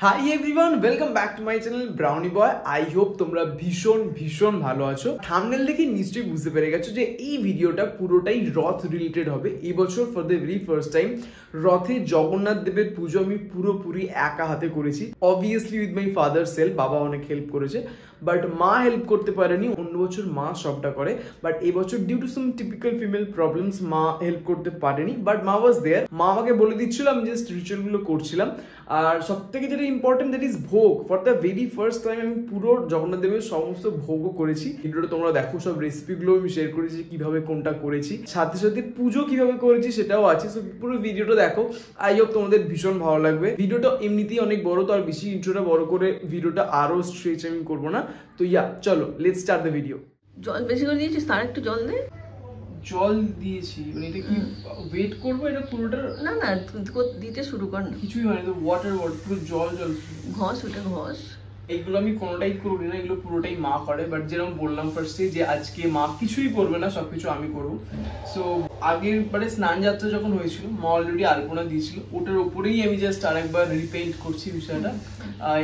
Hi everyone, welcome back to my channel brownie boy. I hope তোমরা ভীষণ ভালো আছো। থাম্বনেল দেখে নিশ্চয়ই বুঝতে পেরে গেছো যে এই ভিডিওটা পুরোটাই রথ রিলেটেড হবে। এই বছর for the very first time রথে জগন্নাথ দেবের পুজো আমি পুরোপুরি একা হাতে করেছি। Obviously with my father self, বাবা অনেক হেল্প করেছে, বাট মা হেল্প করতে পারেনি। অন্য বছর মা সবটা করে, বাট এবছর due to some typical female problems মা হেল্প করতে পারেনি, বাট মা ওয়াজ দেয়ার। মা আমাকে বলে দিচ্ছিল, আমি জাস্ট রিচুয়াল গুলো করছিলাম। আর সব থেকে যেটা ইম্পর্টেন্ট, দ্যাট ইজ ভোগ। For the very first time আমি পুরো জগন্নাথ দেবের সমস্ত ভোগও করেছি। ভিডিওটা তোমরা দেখো, সব রেসিপিগুলো আমি শেয়ার করেছি, কিভাবে কোনটা করেছি, সাথে সাথে পুজো কিভাবে করেছি সেটাও আছে। সো পুরো ভিডিওটা দেখো, আই হোপ তোমাদের ভীষণ ভালো লাগবে। ভিডিওটা এমনিতেই অনেক বড়, তো আর বেশি ইন্ট্রোটা বড় করে ভিডিওটা আরো স্ট্রেচ আমি করবো না। তো ইয়া, চলো লেটস স্টার্ট দ্য ভিডিও। জল বেশি করে দিয়েছিস, তার একটু জল দে। জল দিয়েছি, মানে এটা কি ওয়েট করবো? এটা পুরোটা না না, দিতে শুরু কর না। কিছুই হয়নি তো, ওয়াটার পুরো জল ঘষ, ওটা ঘষ। এইগুলো আমি কোনোটাই করি না, এগুলো পুরোটাই মা করে। বাট যেরকম বললাম ফার্স্টে যে আজকে মা কিছুই করবে না, সবকিছু আমি করবো। সো আগের বারে স্নান যাত্রা যখন হয়েছিল, মা অলরেডি আলপনা দিয়েছিল, ওটার উপরেই আমি জাস্ট আরেকবার রিপেইন্ট করছি বিষয়টা।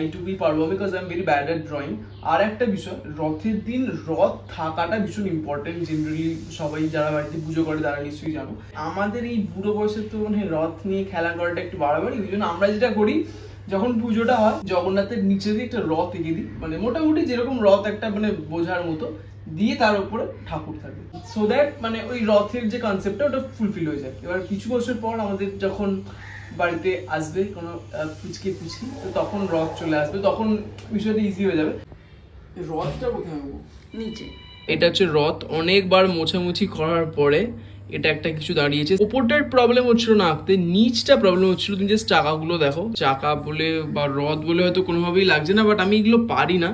এইটুকুই পারবো, because I am very bad at drawing. আর একটা বিষয়, রথের দিন রথ থাকাটা ভীষণ ইম্পর্টেন্ট। জেনারেলি সবাই যারা বাড়িতে পুজো করে তারা নিশ্চয়ই জানো। আমাদের এই বুড়ো বয়সের তো মানে রথ নিয়ে খেলা করাটা একটু বাড়াবাড়ি। ওই জন্য আমরা যেটা করি, যখন পুজোটা হয় জগন্নাথের নিচে দিয়ে একটা রথ এঁকে দিই, মানে মোটামুটি যেরকম রথ একটা মানে বোঝার মতো দিয়ে, তার উপরে ঠাকুর থাকে, সো দ্যাট মানে ওই রথের যে কনসেপ্টটা ওটা ফুলফিল হয়ে যায়। এবার কিছু বছর পর আমাদের যখন বাড়িতে আসবে কোনো পুচকি, তো তখন রথ চলে আসবে, তখন বিষয়টা ইজি হয়ে যাবে। রথটা কোথায় হবো? নিচে। এটা হচ্ছে রথ। অনেকবার মোছামুছি করার পরে এটা একটা কিছু দাঁড়িয়েছে। উপরটার প্রবলেম হচ্ছিল না আঁকতে, নিচটা প্রবলেম হচ্ছিল। তুমি জাস্ট চাকাগুলো দেখো, চাকা বলে বা রথ বলে হয়তো কোনোভাবেই লাগছে না, বাট আমি এগুলো পারি না।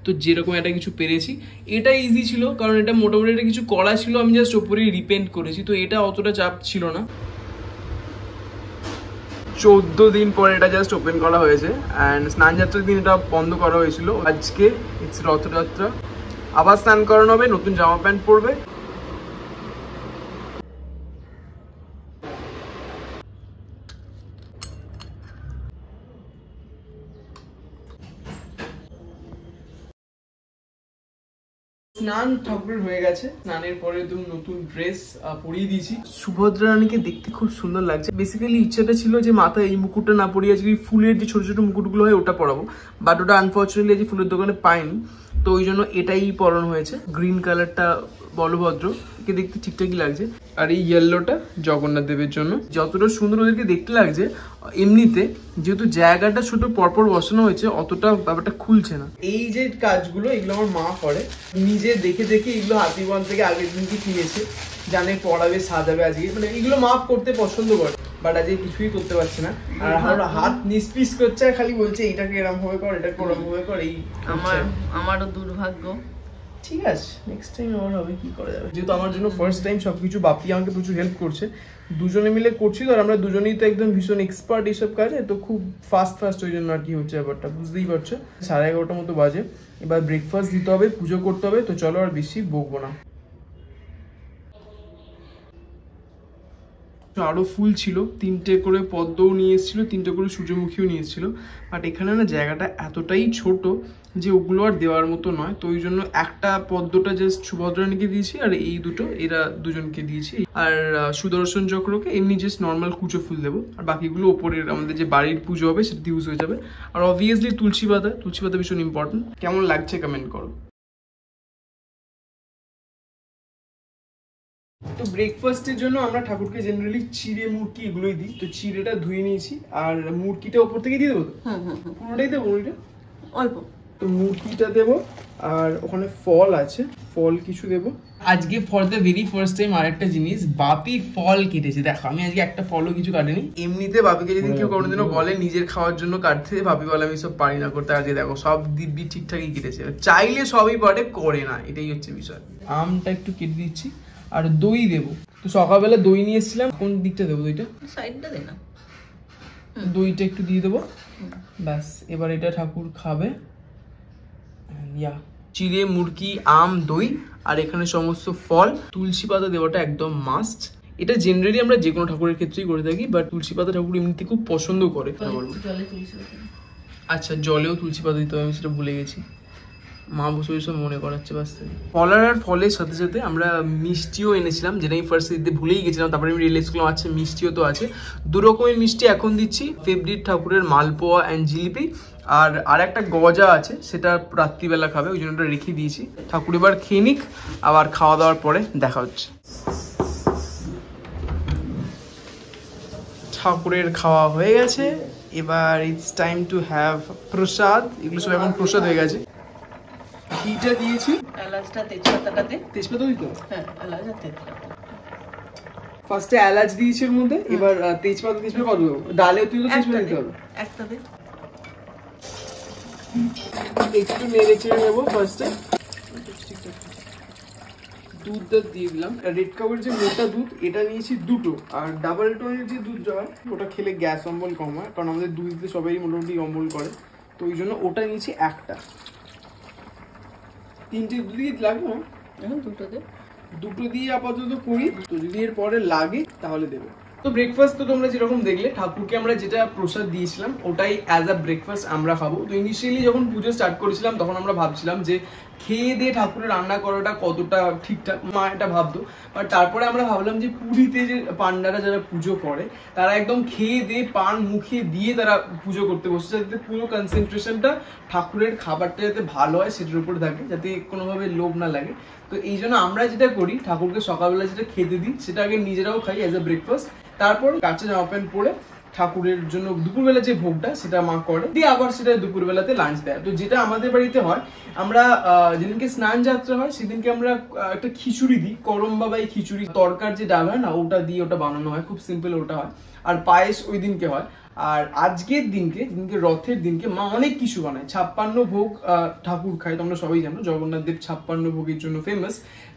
তো যেরকম একটা কিছু পেরেছি, এটা ইজি ছিল, কারণ এটা মোটামুটি একটা কিছু করা ছিল, আমি জাস্ট ওপরেই রিপেন্ট করেছি, তো এটা অতটা চাপ ছিল না। 14 দিন পরে এটা জাস্ট ওপেন করা হয়েছে, অ্যান্ড স্নান যাত্রার দিন এটা বন্ধ করা হয়েছিল। আজকে ইটস রথযাত্রা, আবার স্নান করানো হবে, নতুন জামা প্যান্ট পরবে। স্নান ঠাকুরের হয়ে গেছে, স্নানের পরে তুমি নতুন ড্রেস পরিয়ে দিয়েছি। সুভদ্রা রানীকে দেখতে খুব সুন্দর লাগছে। বেসিক্যালি ইচ্ছাটা ছিল যে মাথায় এই মুকুটটা না পরিয়ে আজকে ফুলের যে ছোট ছোট মুকুটগুলো হয় ওটা পরাবো, বাট ওটা আনফর্চুনেটলি আজ ফুলের দোকানে পাইনি, তো ওই জন্য এটাই পরানো হয়েছে। গ্রিন কালারটা বলভদ্র, কে দেখতে ঠিকঠাকই লাগছে, আর এই ইয়েলোটা জগন্নাথ দেবের জন্য। যতটা সুন্দর ওদেরকে দেখতে লাগছে, এমনিতে যেহেতু জায়গাটা ছোট পরপর বসানো হয়েছে, অতটা ব্যাপারটা খুলছে না। এই যে কাজগুলো, এগুলো আমার মা করে, নিজে দেখে দেখে এগুলো হাতিগঞ্জ থেকে আগের দিনকে কিনেছে, জানে পড়াবে সাজাবে আজকে, মানে এগুলো মা করতে পছন্দ করে, বাট আজকে কিছুই করতে পারছে না। আর আমার হাত নিষ্পিস করছে, আর খালি বলছে এটাকে এরম ভাবে কর, এটাকে ওরম ভাবে কর। এই আমারও দুর্ভাগ্য। ঠিক আছে, নেক্সট টাইম আমার হবে, কি করা যাবে। যেহেতু আমার জন্য ফার্স্ট টাইম সবকিছু, বাপি আমাকে প্রচুর হেল্প করছে, দুজনে মিলে করছি, আর আমরা দুজনেই তো একদম ভীষণ এক্সপার্ট এইসব কাজে, তো খুব ফাস্ট ওই জন্য আর কি হচ্ছে ব্যাপারটা, বুঝতেই পারছো। 11:30 মতো বাজে, এবার ব্রেকফাস্ট দিতে হবে, পুজো করতে হবে, তো চলো আর বেশি বকবো না। আরো ফুল ছিল, 3টে করে পদ্মও নিয়ে এসেছিল, 3টে করে সূর্যমুখীও নিয়ে এসেছিল, বাট এখানে না জায়গাটা এতটাই ছোট যে ওগুলো আর দেওয়ার মতো নয়, তো ওই জন্য একটা পদ্মটা জাস্ট সুভদ্রানীকে দিয়েছি, আর এই দুটো এরা দুজনকে দিয়েছি। আর সুদর্শন চক্রকে এমনি জাস্ট নর্মাল কুচো ফুল দেবো, আর বাকিগুলো ওপরের আমাদের যে বাড়ির পুজো হবে সেটা ইউজ হয়ে যাবে। আর অবভিয়াসলি তুলসী পাতা ভীষণ ইম্পর্টেন্ট। কেমন লাগছে কমেন্ট করো। তো ব্রেকফাস্টের জন্য আমরা ঠাকুরকে জেনারেলি চিড়ে মুরকি এগুলোই দিই, তো চিড়েটা ধুয়ে নিয়েছি, আর মুরকিটা উপর থেকে দিয়ে দেবো। পুরোটাই দেবো, ওইটা অল্প। তো মুরগিটা দেবো, আর ওখানে ফল আছে, ফল কিছু দেবো। আজকে for the very first time আরেকটা জিনিস, বাপি ফল কেটেছে। দেখো, আমি আজকে একটা ফলও কিছু কাটিনি। এমনিতে বাপিকে যদি কেউ কোনোদিনও বলে নিজের খাওয়ার জন্য কাটতে, বাপি বলে আমি সব পারি না করতে। আজকে দেখো সব দিব্যি ঠিকঠাকই কেটেছে, চাইলে সবই পারে, করে না, এটাই হচ্ছে বিষয়। আমটা একটু কেটে দিচ্ছি, আর দই দেবো। তো সকালবেলা দই নিয়ে এসেছিলাম, কোন দিকটা দেবো দইটা? সাইডটা দে না, দইটা একটু দিয়ে দেবো, ব্যাস। এবার এটা ঠাকুর খাবে। চিড়ে, মুরগি, আম, দই, আর এখানে সমস্ত ফল। তুলসী পাতা দেওয়াটা একদম মাস্ট। এটা জেনারেলি আমরা যে কোনো ঠাকুরের ক্ষেত্রেই করে থাকি, বাট তুলসী পাতা ঠাকুর এমনিতে খুব পছন্দ করে। আচ্ছা, জলেও তুলসী পাতা দিতে হবে, আমি সেটা ভুলে গেছি। মা বসে বসে মনে করাচ্ছে বাস্তে। ফলার আর ফলের সাথে সাথে আমরা মিষ্টিও এনেছিলাম, যেটা আমি ফার্স্ট দিতে ভুলেই গেছিলাম। তারপরে আমি রিয়েলাইজ করলাম আচ্ছা মিষ্টিও তো আছে। 2 রকমের মিষ্টি এখন দিচ্ছি, ফেভারিট ঠাকুরের মালপোয়া অ্যান্ড জিলিপি, আর একটা গজা আছে, সেটা রাত্রিবেলা খাবে, ওই জন্য ওটা রেখে দিয়েছি। ঠাকুর এবার খেয়ে নিক, আবার খাওয়া দাওয়ার পরে দেখা হচ্ছে। ঠাকুরের খাওয়া হয়ে গেছে, এবার ইটস টাইম টু হ্যাভ প্রসাদ। এগুলো সব এখন প্রসাদ হয়ে গেছে। ঘিটা দিয়েছি, এলাচটা তেজপাতাটা দে। তেজপাতা দিতে হবে? হ্যাঁ, এলাচ আর তেজপাতা। ফার্স্টে এলাচ দিয়েছি এর মধ্যে, এবার তেজপাতা কত দেবো? ডালে তুই তো তেজপাতা দিতে হবে। একটা দে। একটু নেড়ে চেড়ে নেবো ফার্স্টে। দুধটা দিয়ে দিলাম। রেড কাপের যে মোটা দুধ এটা নিয়েছি 2টো, আর ডাবল টোনের যে দুধ হয় ওটা খেলে গ্যাস অম্বল কম হয়, কারণ আমাদের দুধতে সবাই মোটামুটি অম্বল করে, তো ওই জন্য ওটা নিয়েছি একটা। 3টে দুধ দিয়ে লাগবে না, এখন 2টো দে। 2টো দিয়ে আপাতত করি, তো যদি এর পরে লাগে তাহলে দেবো। তো ব্রেকফাস্ট তো তোমরা যেরকম দেখলে, ঠাকুরকে আমরা যেটা প্রসাদ দিয়েছিলাম ওটাই অ্যাজ আ ব্রেকফাস্ট আমরা খাবো। তো ইনিশিয়ালি যখন পুজো স্টার্ট করেছিলাম তখন আমরা ভাবছিলাম যে খেয়ে দিয়ে ঠাকুরের রান্না করাটা কতটা ঠিকঠাক, মা এটা ভাবতো। বাট তারপরে আমরা ভাবলাম যে পুরীতে যে পান্ডারা যারা পুজো করে তারা একদম খেয়ে দিয়ে পান মুখে দিয়ে তারা পুজো করতে বসছে, যাতে পুরো কনসেন্ট্রেশনটা ঠাকুরের খাবারটা যাতে ভালো হয় সেটার উপর থাকে, যাতে কোনোভাবে লোভ না লাগে। তো এই জন্য আমরা যেটা করি, ঠাকুরকে সকালবেলা যেটা খেতে দিই সেটা আগে নিজেরাও খাই অ্যাজ আ ব্রেকফাস্ট, তারপর কাঁচা জামা প্যান্ট পরে ঠাকুরের জন্য দুপুরবেলা যে ভোগটা সেটা মা করে দিয়ে আবার সেটা দুপুরবেলাতে লাঞ্চ দেয়। তো যেটা আমাদের বাড়িতে হয়, আমরা যেদিনকে স্নান যাত্রা হয় সেদিনকে আমরা একটা খিচুড়ি দিই, করম বাবাই খিচুড়ি, তরকার যে ডাল হয় না ওটা দিয়ে ওটা বানানো হয়, খুব সিম্পল ওটা হয়। আর পায়েস ওই দিনকে হয়। আর আজকের দিনকে রথের দিনকে মা অনেক কিছু বানায়, 56 ভোগ ঠাকুর খায়, তোমরা সবাই জানো জগন্নাথ দেব 56 ভোগের জন্য ফেমাস।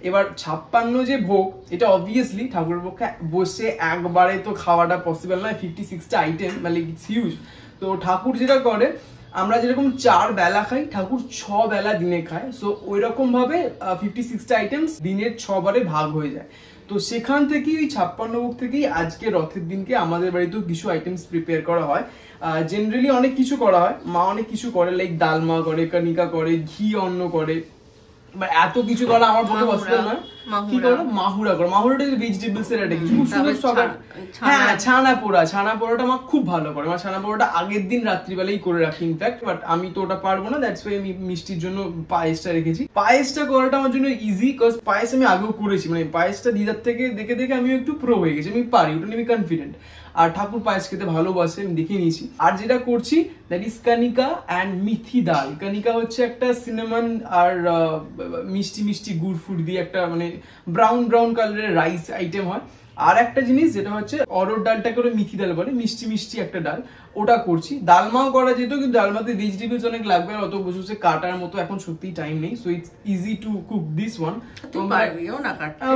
এবার 56 যে ভোগ, এটা অবভিয়াসলি ঠাকুরের পক্ষে বসে একবারে তো খাওয়াটা পসিবল নয়, 56টা আইটেম, মানে ইটস হিউজ। তো ঠাকুর যেটা করে, আমরা যেরকম 4 বেলা খাই, ঠাকুর 6 বেলা দিনে খায়। সো ওই রকম ভাবে 56টা আইটেমস দিনের 6 বারে ভাগ হয়ে যায়। তো সেখান থেকেই ওই 56 ভোগ থেকেই আজকে রথের দিনকে আমাদের বাড়িতেও কিছু আইটেমস প্রিপেয়ার করা হয়। জেনারেলি অনেক কিছু করা হয়, মা অনেক কিছু করে, লাইক ডালমা করে, কনিকা করে, ঘি অন্ন করে, এত কিছু করা আমার পক্ষে পসিবল নয়। কি করে? মাহুরা করে। মাহুরাটা ভেজিটেবলস এর একটা কিছু খুব সুন্দর সকাল। হ্যাঁ, ছানা পোড়াটা মা খুব ভালো করে। মা ছানা পোড়াটা আগের দিন রাত্রিবেলাই করে রাখি ইনফ্যাক্ট, বাট আমি তো ওটা পারবো না, দ্যাটস ওয়াই আমি মিষ্টির জন্য পায়েসটা রেখেছি। পায়েসটা করাটা আমার জন্য ইজি, কজ পায়েস আমি আগেও করেছি, মানে পায়েসটা দিদার থেকে দেখে দেখে আমি একটু প্রো হয়ে গেছি, আমি পারি, ওটা নিয়ে আমি কনফিডেন্ট। আর ঠাকুর পায়েস খেতে ভালোবাসে, আমি দেখে নিয়েছি। আর যেটা করছি that is Kanika and Mithi ডাল। কানিকা হচ্ছে একটা সিনেমন আর মিষ্টি মিষ্টি গুড় ফুড় দিয়ে একটা মানে ব্রাউন কালারের রাইস আইটেম হয়। আর একটা জিনিস যেটা হচ্ছে অরড় ডালটাকে ওরা মিথি ডাল বলে, মিষ্টি মিষ্টি একটা ডাল, ওটা করছি। ডালমাও করা যেত, কিন্তু ডালমাতে ভেজিটেবলস অনেক লাগবে, আর অত বসে বসে কাটার মতো এখন সত্যি টাইম নেই, so it's easy to cook this one.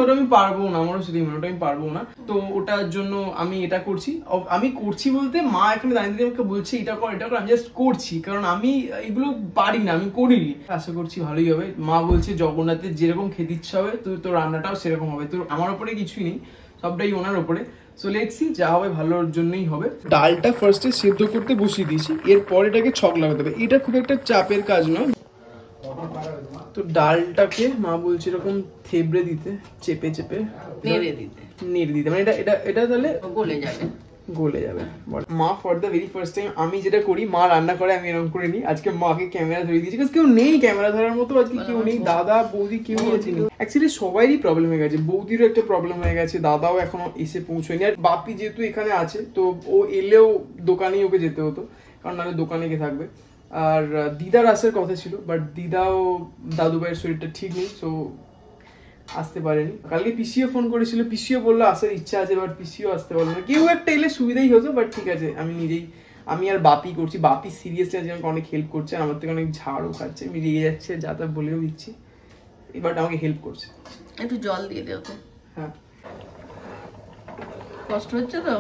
ওটা আমি পারবো না, আমারও সেটাই মনে, ওটা আমি পারবো না। তো ওটার জন্য আমি এটা করছি। আমি করছি বলতে মা এখানে দাঁড়িয়ে আমাকে বলছে এটা কর এটা কর, আমি জাস্ট করছি, কারণ আমি এগুলো পারি না, আমি করিনি। আশা করছি ভালোই হবে। মা বলছে জগন্নাথের যেরকম খেতে ইচ্ছা হবে তোর রান্নাটাও সেরকম হবে, তোর আমার উপরে কিছুই নেই, সবটাই ওনার উপরে। সো লেটস সি, যা হবে ভালোর জন্যই হবে। ডালটা ফার্স্টে সিদ্ধ করতে বসিয়ে দিয়েছি, এরপর এটাকে ছক লাগাতে হবে। এটা খুব একটা চাপের কাজ নয়। তো ডালটাকে মা বলছে এরকম থেবড়ে দিতে, চেপে চেপে নেড়ে দিতে, মানে এটা তাহলে গলে যাবে। মা for the very first time, আমি যেটা করি মা রান্না করে আমি এরকম করে নিই। আজকে মাকে ক্যামেরা ধরে দিয়েছি, কেউ নেই ক্যামেরা ধরার মতো, আজকে কেউ নেই, দাদা বৌদি কেউ আছে না। অ্যাকচুয়ালি সবারই প্রবলেম হয়ে গেছে, বৌদিরও একটা প্রবলেম হয়ে গেছে, দাদাও এখনো এসে পৌঁছয়নি। আর বাপি যেহেতু এখানে আছে, তো ও এলেও দোকানেই ওকে যেতে হতো, কারণ নাহলে দোকানে গিয়ে থাকবে। আর দিদার আসার কথা ছিল, বাট দিদাও দাদু ভাইয়ের শরীরটা ঠিক নেই, সো আসতে পারেনি। কালকে পিসিও ফোন করেছিল, পিসিও বললো আসার ইচ্ছা আছে, বাট পিসিও আসতে পারলো না। কেউ একটা এলে সুবিধাই হতো, বাট ঠিক আছে আমি আর বাপি করছি। বাপি সিরিয়াসলি আজকে আমাকে অনেক হেল্প করছে, আমার থেকে অনেক ঝাড়ও খাচ্ছে, আমি রেগে যাচ্ছে যা তা বলেও দিচ্ছি, বাট আমাকে হেল্প করছে। একটু জল দিয়ে দেও তো। হ্যাঁ, কষ্ট হচ্ছে তো?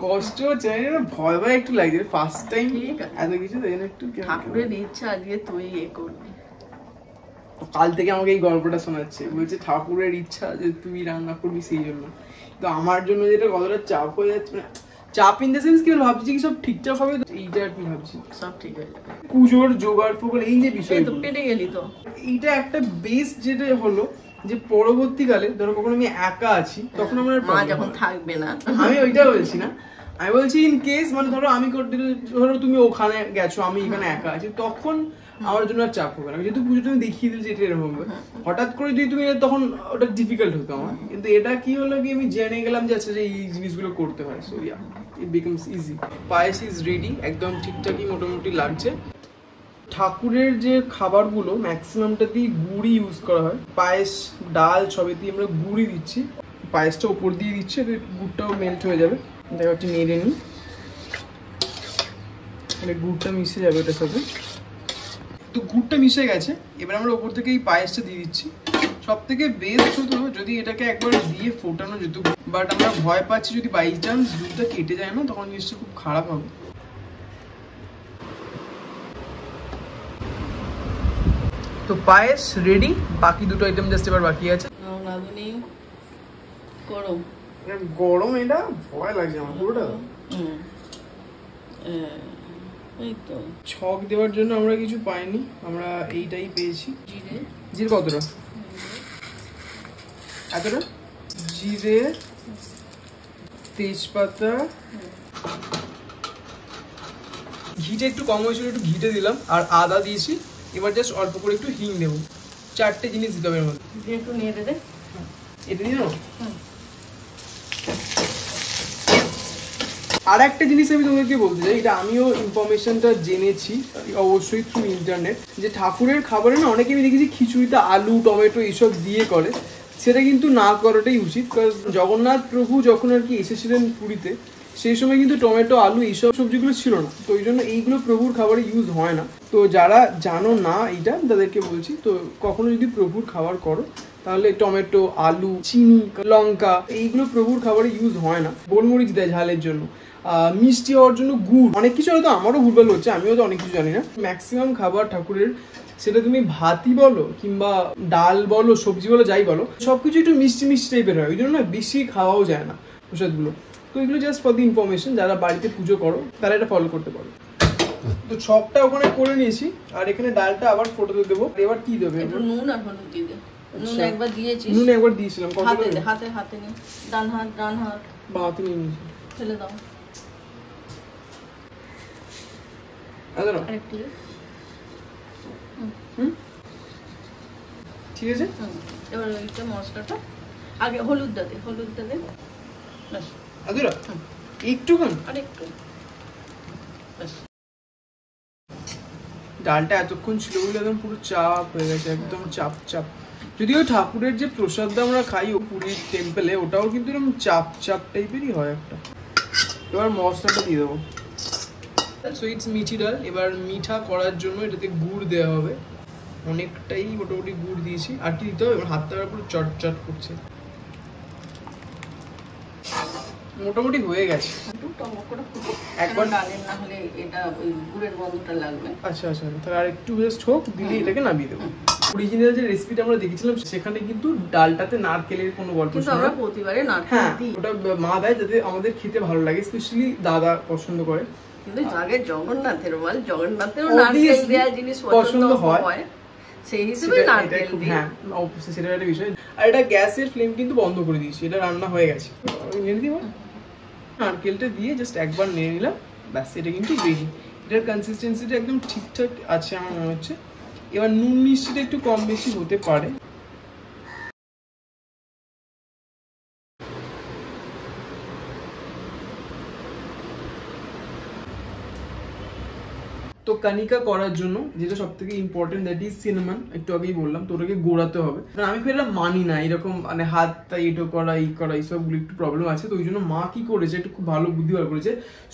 কষ্ট হচ্ছে, ভয় একটু লাগছে, ফার্স্ট টাইম এত কিছু, তাই জন্য একটু। ঠাকুরের ইচ্ছা আজকে তুই করবি। কাল থেকে আমাকে এই গল্পটা শোনাচ্ছে, বলছে ঠাকুরের ইচ্ছা যে তুই রান্না করবি, সেই জন্য। তো আমার জন্য যেটা কতটা চাপ হয়ে যাচ্ছে, চাপ ইন দ্য সেন্স কি ভাবছি কি সব ঠিকঠাক হবে, এইটা আর কি ভাবছি সব ঠিক হয়ে যাবে। পুজোর জোগাড় ফোগাড় এই যে বিষয়, এই তো পেটে গেলি তো। এইটা একটা বেস যেটা হলো যে পরবর্তীকালে ধরো কখন আমি একা আছি তখন আমার মা যখন থাকবে না, আমি ওইটা বলছি না, আমি বলছি ইন কেস মানে ধরো আমি ধরো তুমি ওখানে গেছো আমি এখানে একা আছি, তখন আমার জন্য আর চাপ হবে না, যেহেতু পুজো তুমি দেখিয়ে দিলে যে এটা এরকম হবে, হঠাৎ করে যদি তুমি তখন ওটা ডিফিকাল্ট হতো আমার। কিন্তু এটা কি হলো কি আমি জেনে গেলাম যে আচ্ছা যে এই জিনিসগুলো করতে হয়, so yeah it becomes easy. Payesh is ready, একদম ঠিকঠাকই মোটামুটি লাগছে। ঠাকুরের যে খাবারগুলো ম্যাক্সিমামটাতেই গুড়ই ইউজ করা হয়, পায়েস ডাল সবেতেই আমরা গুড়ই দিচ্ছি, পায়েসটা উপর দিয়ে দিচ্ছি, গুড়টাও মেল্ট হয়ে যাবে। দেখো একটু নেড়ে নিই, মানে গুড়টা মিশে যাবে ওটার সাথে। তো গুড়টা মিশে গেছে, এবার আমরা ওপর থেকে এই পায়েসটা দিয়ে দিচ্ছি। সব থেকে বেস্ট হতো যদি এটাকে একবার দিয়ে ফোটানো যেত, বাট আমরা ভয় পাচ্ছি যদি বাই চান্স দুধটা কেটে যায় না তখন জিনিসটা খুব খারাপ হবে। তো পায়েস রেডি, বাকি দুটো আইটেম জাস্ট এবার বাকি আছে। রাঁধুনি গরম গরম, এটা ভয় লাগছে আমার পুরোটা। এই তো ছক দেওয়ার জন্য আমরা কিছু পাইনি, আমরা এইটাই পেয়েছি। জিরে, জিরে কতটা? এতটা জিরে, তেজপাতা, ঘিটা একটু কম হয়েছিল একটু ঘিটে দিলাম, আর আদা দিয়েছি। এবার জাস্ট অল্প করে একটু হিং দেবো, 4টে জিনিস দিতে হবে এর মধ্যে। একটু নিয়ে দে। এটা দিয়ে দেবো। আর একটা জিনিস আমি তোমাদেরকে বলতে চাই, এটা আমিও ইনফরমেশনটা জেনেছি অবশ্যই থ্রু ইন্টারনেট, যে ঠাকুরের খাবারে না অনেকে আমি দেখেছি খিচুড়িতে আলু টমেটো এইসব দিয়ে করে, সেটা কিন্তু না করাটাই উচিত। কারণ জগন্নাথ প্রভু যখন আর কি এসেছিলেন পুরীতে সেই সময় কিন্তু টমেটো আলু এইসব সবজিগুলো ছিল না, তো ওই জন্য এইগুলো প্রভুর খাবারে ইউজ হয় না। তো যারা জানো না এইটা তাদেরকে বলছি, তো কখনো যদি প্রভুর খাবার করো তাহলে টমেটো আলু চিনি লঙ্কা এইগুলো প্রভুর খাবারে ইউজ হয় না। গোলমরিচ দেয় ঝালের জন্য, মিষ্টি হওয়ার জন্য গুড়, অনেক কিছু হয়তো আমারও ভুলভাল হচ্ছে, আমিও তো অনেক কিছু জানি না। ম্যাক্সিমাম খাবার ঠাকুরের সেটা তুমি ভাতই বলো কিংবা ডাল বলো সবজি বলো যাই বলো সবকিছু একটু মিষ্টি মিষ্টি টাইপের হয়, ওই জন্য না বেশি খাওয়াও যায় না প্রসাদগুলো। তো এগুলো জাস্ট ফর দি ইনফরমেশন, যারা বাড়িতে পুজো করো তারা এটা ফলো করতে পারো। তো ছকটা ওখানে করে নিয়েছি, আর এখানে ডালটা আবার ফোটাতে দেবো। এবার কি দেবে? নুন আর হলুদ দিয়ে দে। নুন একবার দিয়েছি, নুন একবার দিয়েছিলাম। হাতে দে, হাতে হাতে নে, ডান হাত বাঁতে নিয়ে নিয়েছি, ফেলে দাও। আরেকটু ঠিক আছে। এবার ওইটা মশলাটা আগে হলুদটা দে, হলুদটা দে ব্যাস। আদুরা একটুখানি আরেকটু ব্যাস। ডালটা এতক্ষণ ছিল বলে একদম পুরো চাপ হয়ে গেছে, একদম চাপ চাপ। যদিও ঠাকুরের যে প্রসাদটা আমরা খাই ও পুরীর টেম্পলে, ওটাও কিন্তু এরকম চাপ চাপ টাইপেরই হয় একটা। এবার মশলাটা দিয়ে দেবো। সো ইটস মিঠি ডাল। এবার মিঠা করার জন্য এটাতে গুড় দেওয়া হবে, অনেকটাই মোটামুটি গুড় দিয়েছি। আর কি দিতে হবে? এবার হাতটা পুরো চটচট করছে, মোটামুটি হয়ে গেছে। একবার ডালের না হলে এটা ওই গুড়ের গন্ধটা লাগবে। আচ্ছা আচ্ছা, তাহলে আর একটু জাস্ট হোক, দিলে এটাকে নামিয়ে দেবো। অরিজিনাল যে রেসিপিটা আমরা দেখেছিলাম সেখানে কিন্তু ডালটাতে নারকেলের কোনো গল্প ছিল না। আমরা প্রতিবারে নারকেল দিই, ওটা মা দেয় যাতে আমাদের খেতে ভালো লাগে, স্পেশালি দাদা পছন্দ করে। কিন্তু আগে জগন্নাথের বল, জগন্নাথেরও নারকেল দেওয়া জিনিস পছন্দ হয়, সেই হিসেবে নারকেল দিই। হ্যাঁ অবশ্যই, সেটা একটা বিষয়। আর এটা গ্যাসের ফ্লেম কিন্তু বন্ধ করে দিয়েছি, এটা রান্না হয়ে গেছে। নেড়ে দিব, নারকেলটা দিয়ে জাস্ট একবার নেড়ে নিলাম, ব্যাস এটা কিন্তু রেডি। এটার কনসিস্টেন্সিটা একদম ঠিকঠাক আছে আমার মনে হচ্ছে। এবার নুন মিষ্টিটা একটু কম বেশি হতে পারে। তো কানিকা করার জন্য যেটা সব থেকে ইম্পর্টেন্ট, দ্যাট ইজ সিনামন। একটু আগেই বললাম, তো ওটাকে গোড়াতে হবে। আমি খুব এটা মানি না এরকম মানে হাতটা এটো করা এই করা এইসবগুলো একটু প্রবলেম আছে। তো ওই জন্য মা কি করেছে, একটু খুব ভালো বুদ্ধি বার করেছে,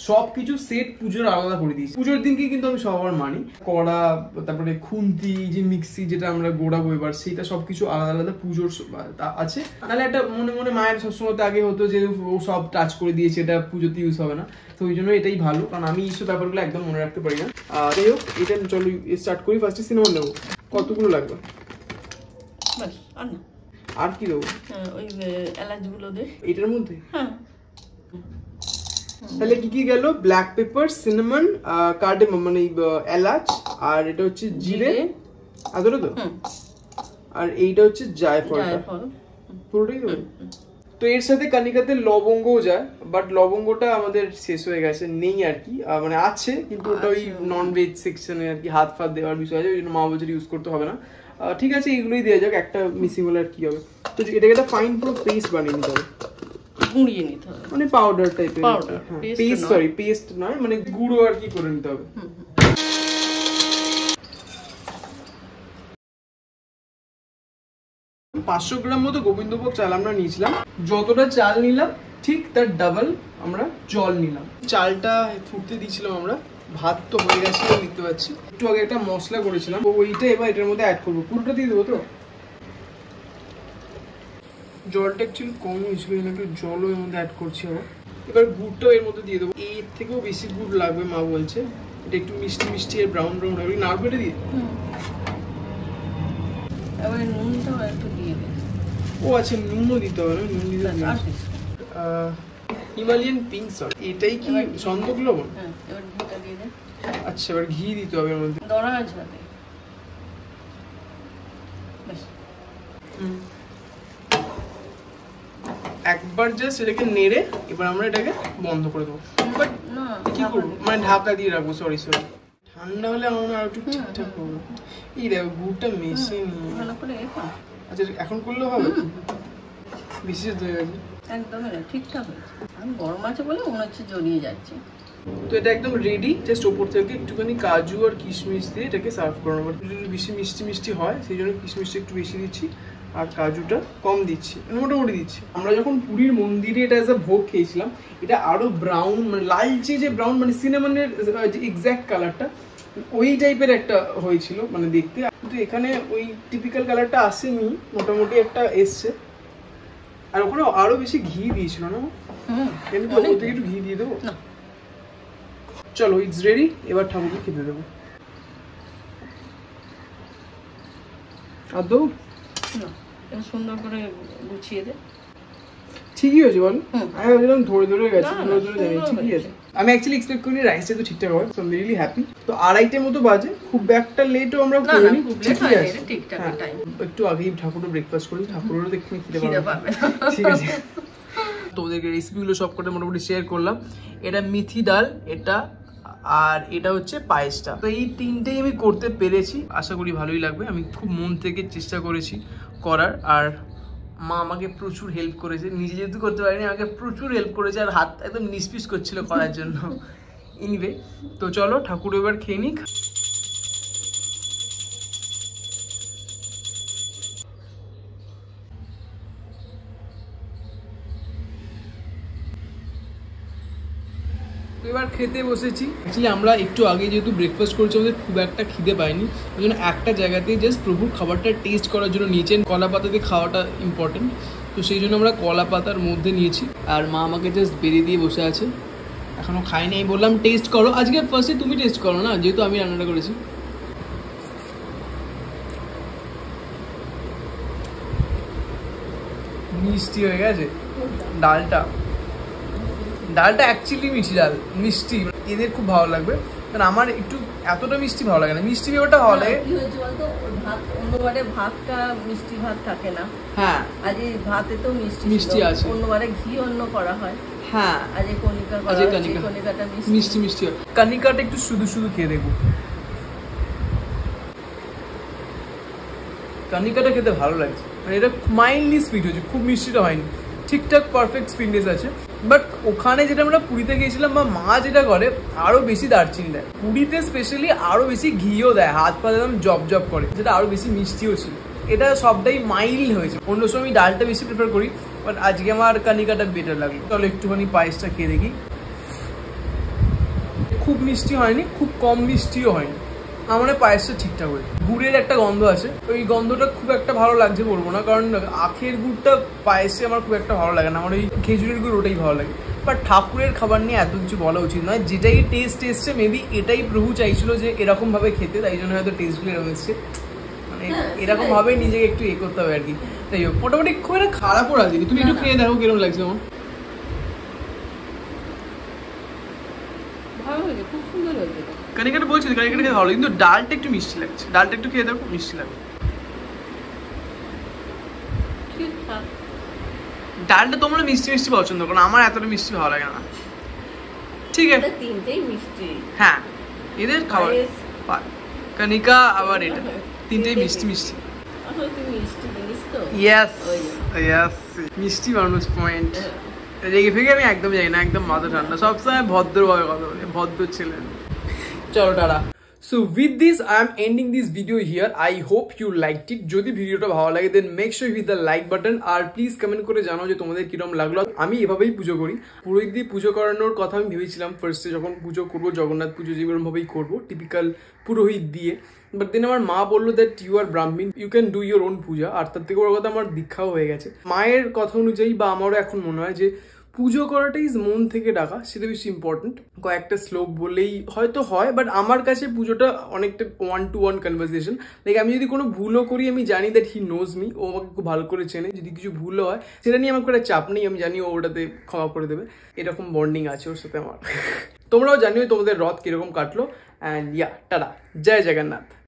সবকিছু সেট পুজোর আলাদা করে দিয়েছি। পুজোর দিনকে কিন্তু আমি সবার মানি, কড়া তারপরে খুন্তি যে মিক্সি যেটা আমরা গোড়াবো এবার, সেটা সবকিছু আলাদা আলাদা পুজোর আছে। নাহলে একটা মনে মনে মায়ের সবসময় আগে হতো যে ও সব টাচ করে দিয়েছে, এটা পুজোতে ইউজ হবে না। তো ওই জন্য এটাই ভালো, কারণ আমি এইসব ব্যাপারগুলো একদম মনে রাখতে পারি না। যাই হোক, এটা চলো স্টার্ট করি। ফার্স্টে সিনেমা দেবো। কতগুলো লাগবে? আর কি দেবো? ওই এলাচগুলো দে এটার মধ্যে। হ্যাঁ তাহলে কি কি গেল? ব্ল্যাক পেপার, সিনামন, কার্ডামম মানে এলাচ, আর এটা হচ্ছে জিরে, আদা তো, আর এইটা হচ্ছে জায়ফলটা, পুরোটাই দেবো। তো এর সাথে কানিকাতে লবঙ্গও যায়, বাট লবঙ্গটা আমাদের শেষ হয়ে গেছে, নেই আর কি, মানে আছে কিন্তু ওটা ওই নন ভেজ সেকশনে আর কি, হাত ফাত দেওয়ার বিষয় আছে, ওই জন্য মা বলছে ইউজ করতে হবে না। ঠিক আছে, এইগুলোই দেওয়া যাক, একটা মিসিং হলে আর কি হবে। তো এটাকে একটা ফাইন পুরো পেস্ট বানিয়ে নিতে হবে, গুঁড়িয়ে নিতে হবে, মানে পাউডার টাইপের, পেস্ট সরি পেস্ট নয়, মানে গুঁড়ো আর কি করে নিতে হবে। 500 গ্রাম মতো গোবিন্দভোগ চাল আমরা নিয়েছিলাম। যতটা চাল নিলাম ঠিক তার ডাবল আমরা জল নিলাম। চালটা ফুটতে দিয়েছিলাম আমরা, ভাত তো হয়ে গেছে দেখতে পাচ্ছি। একটু আগে একটা মশলা করেছিলাম, ওইটা এবার এটার মধ্যে অ্যাড করবো। পুরোটা দিয়ে দেবো তো? জলটা অ্যাকচুয়ালি কম হয়েছিল, একটু জলও এর মধ্যে অ্যাড করছি আবার। এবার গুড়টাও এর মধ্যে দিয়ে দেবো, এর থেকেও বেশি গুড় লাগবে মা বলছে। এটা একটু মিষ্টি মিষ্টি আর ব্রাউন ব্রাউন হবে। নাড়ু কেটে দিয়ে এবার নুনটাও একটু দিয়ে দে। ও আচ্ছা, নুনও দিতে হবে না? নুন দিতে হিমালয়ান পিঙ্ক সল্ট, এটাই কি সন্দক লবণ? হ্যাঁ, এবার ঘিটা দিয়ে দে। আচ্ছা, এবার ঘি দিতে হবে এর মধ্যে। দরা ঝালে একবার জাস্ট এটাকে নেড়ে এবার আমরা এটাকে বন্ধ করে দেবো। বাট না, কি করবো, মানে ঢাকা দিয়ে রাখবো। সরি ঠান্ডা হলে আমরা আর একটু ঠিকঠাক করবো। এই দেখো গুড়টা মেশে নিয়ে, আচ্ছা এখন করলেও হবে? বেশি হয়ে গেছে একদমই না, ঠিকঠাক হয়েছে। আমি গরম আছে বলে মনে হচ্ছে জড়িয়ে যাচ্ছে। তো এটা একদম রেডি। জাস্ট ওপর থেকে একটুখানি কাজু আর কিশমিশ দিয়ে এটাকে সার্ভ করানো। বেশি মিষ্টি মিষ্টি হয় সেই জন্য কিশমিশটা একটু বেশি দিচ্ছি আর কাজুটা কম দিচ্ছি, মোটামুটি দিচ্ছি। আমরা যখন পুরীর মন্দিরে এটা এজ আ ভোগ খেয়েছিলাম, এটা আরো ব্রাউন, মানে লালচে যে ব্রাউন, মানে সিনেমানের যে এক্স্যাক্ট কালারটা ওই টাইপের একটা হয়েছিল মানে দেখতে। কিন্তু এখানে ওই টিপিক্যাল কালারটা আসেনি, মোটামুটি একটা এসছে। আর ওখানে আরো বেশি ঘি দিয়েছিল না? কিন্তু ওর থেকে একটু ঘি দিয়ে দেবো। চলো, ইটস রেডি। এবার ঠাকুরকে খেতে দেবো। আর দেবো সুন্দর করে গুছিয়ে দে। ঠিকই হয়েছে বল? আমি ভাবছিলাম ধরে ধরে গেছে, ধরে ধরে জানি। ঠিকই আছে। আমি অ্যাকচুয়ালি এক্সপেক্ট করিনি রাইসটা তো ঠিকঠাক হবে, so I am really happy. তো 2:30 মতো বাজে, খুব একটা লেটও আমরা করিনি, ঠিকই আছে। একটু আগেই ঠাকুরও ব্রেকফাস্ট করি, ঠাকুরেরও দেখতে খিদে পাবে। ঠিক আছে, তো ওদেরকে রেসিপিগুলো সবকটা মোটামুটি শেয়ার করলাম। এটা মিথি ডাল, এটা আর এটা হচ্ছে পায়েসটা। তো এই তিনটেই আমি করতে পেরেছি, আশা করি ভালোই লাগবে। আমি খুব মন থেকে চেষ্টা করেছি করার, আর মা আমাকে প্রচুর হেল্প করেছে। নিজে যেহেতু করতে পারিনি, আমাকে প্রচুর হেল্প করেছে, আর হাত একদম নিষ্পিস করছিল করার জন্য। এনিওয়ে, তো চলো ঠাকুর এবার খেয়ে নিক। এবার খেতে বসেছি। অ্যাকচুয়ালি আমরা একটু আগে যেহেতু ব্রেকফাস্ট করেছি, আমাদের খুব একটা খিদে পায়নি, ওই জন্য একটা জায়গাতে জাস্ট প্রভুর খাবারটা টেস্ট করার জন্য নিয়েছেন। কলা পাতাতে খাওয়াটা ইম্পর্টেন্ট, তো সেই জন্য আমরা কলা পাতার মধ্যে নিয়েছি। আর মা আমাকে জাস্ট বেরিয়ে দিয়ে বসে আছে, এখনো খাইনি। আমি বললাম টেস্ট করো, আজকে ফার্স্টে তুমি টেস্ট করো না, যেহেতু আমি রান্নাটা করেছি। মিষ্টি হয়ে গেছে ডালটা। ডালটা অ্যাকচুয়ালি মিষ্টি, এদের খুব ভালো লাগবে, কারণ আমার একটু এতটা মিষ্টি ভালো লাগে না। মিষ্টি ব্যাপারটা ভালো লাগে। কি হয়েছে বলতো, ভাত অন্যবারে ভাতটা মিষ্টি ভাত থাকে না। হ্যাঁ, আজ এই ভাতে তো মিষ্টি আছে। অন্যবারে ঘি অন্য করা হয়। হ্যাঁ, আজ এই কণিকা করা হয়, কণিকাটা মিষ্টি মিষ্টি হয়। কণিকাটা একটু শুধু শুধু খেয়ে দেখবো। কণিকাটা খেতে ভালো লাগছে, মানে এটা মাইল্ডলি সুইট হয়েছে, খুব মিষ্টিটা হয়নি, ঠিকঠাক পারফেক্ট সুইটনেস আছে। বাট ওখানে যেটা আমরা পুরীতে গিয়েছিলাম, বা মা যেটা করে আরো বেশি দারচিনি দেয়। পুরীতে স্পেশালি আরো বেশি ঘিও দেয়, হাত পা একদম জব জব করে, যেটা আরো বেশি মিষ্টিও ছিল। এটা সবটাই মাইল্ড হয়েছে। অন্য সময় আমি ডালটা বেশি প্রেফার করি, বাট আজকে আমার কণিকাটা বেটার লাগলো। তাহলে একটুখানি পায়েসটা খেয়ে দেখি। খুব মিষ্টি হয়নি, খুব কম মিষ্টিও হয়নি, আমার পায়েসটা ঠিকঠাক হয়েছে। গুড়ের একটা গন্ধ আছে, ওই গন্ধটা খুব একটা ভালো লাগছে বলবো না, কারণ আখের গুড়টা পায়েসে আমার খুব একটা ভালো লাগে না, আমার ওই খেজুরের গুড় ওটাই ভালো লাগে। বাট ঠাকুরের খাবার নিয়ে এত কিছু বলা উচিত নয়, যেটাই টেস্ট এসছে মেবি এটাই প্রভু চাইছিল যে এরকম ভাবে খেতে, তাই জন্য হয়তো টেস্টগুলো এরকম এসছে। মানে এরকম ভাবে নিজেকে একটু করতে হবে আর কি। তাই হোক, মোটামুটি খুব একটা খারাপও লাগেনি। তুমি একটু খেয়ে দেখো কিরকম লাগছে আমার। কানিকাটা বলছি কানিকাটা খেতে ভালো, কিন্তু ডালটা একটু মিষ্টি লাগছে। ডালটা একটু খেয়ে দেখো, মিষ্টি লাগবে। ডালটা তোমরা মিষ্টি মিষ্টি পছন্দ করো, আমার এতটা মিষ্টি ভালো লাগে না। ঠিক আছে, তিনটেই মিষ্টি। হ্যাঁ, এদের খাবার কানিকা আবার এটা তিনটেই মিষ্টি মিষ্টি। ইয়েস ইয়েস, মিষ্টি মানুষ পয়েন্ট। রেগে ফেগে আমি একদম যাই না, একদম মাথা ঠান্ডা, সবসময় ভদ্রভাবে কথা বলি, ভদ্র ছিলেন। চলো tata. So with this I am ending this video here. I hope you liked it. যদি ভিডিওটা ভালো লাগে then make sure you hit the like button, আর প্লিজ কমেন্ট করে জানাও যে তোমাদের কিরকম লাগলো। আমি এভাবেই পুজো করি, পুরোহিত দিয়ে পুজো করানোর কথা আমি ভেবেছিলাম ফার্স্টে, যখন পুজো করবো জগন্নাথ পুজো যেরকম ভাবেই করবো টিপিক্যাল পুরোহিত দিয়ে, বাট দেন আমার মা বললো that you are Brahmin, you can do your own puja. আর তার থেকে বড় কথা আমার দীক্ষাও হয়ে গেছে। মায়ের কথা অনুযায়ী বা আমারও এখন মনে হয় যে পুজো করাটাই মন থেকে ডাকা, সেটা বেশি ইম্পর্টেন্ট। কয়েকটা শ্লোক বললেই হয়তো হয়, বাট আমার কাছে পুজোটা অনেকটা 1-to-1 কনভারসেশন। লাইক আমি যদি কোনো ভুলও করি, আমি জানি দ্যাট হি নোজ মি, ও আমাকে খুব ভালো করে চেনে। যদি কিছু ভুলও হয় সেটা নিয়ে আমার কোনো চাপ নেই, আমি জানি ও ওটাতে ক্ষমা করে দেবে। এরকম বন্ডিং আছে ওর সাথে আমার। তোমরাও জানিও তোমাদের রথ কিরকম কাটলো। অ্যান্ড ইয়া, টাটা, জয় জগন্নাথ।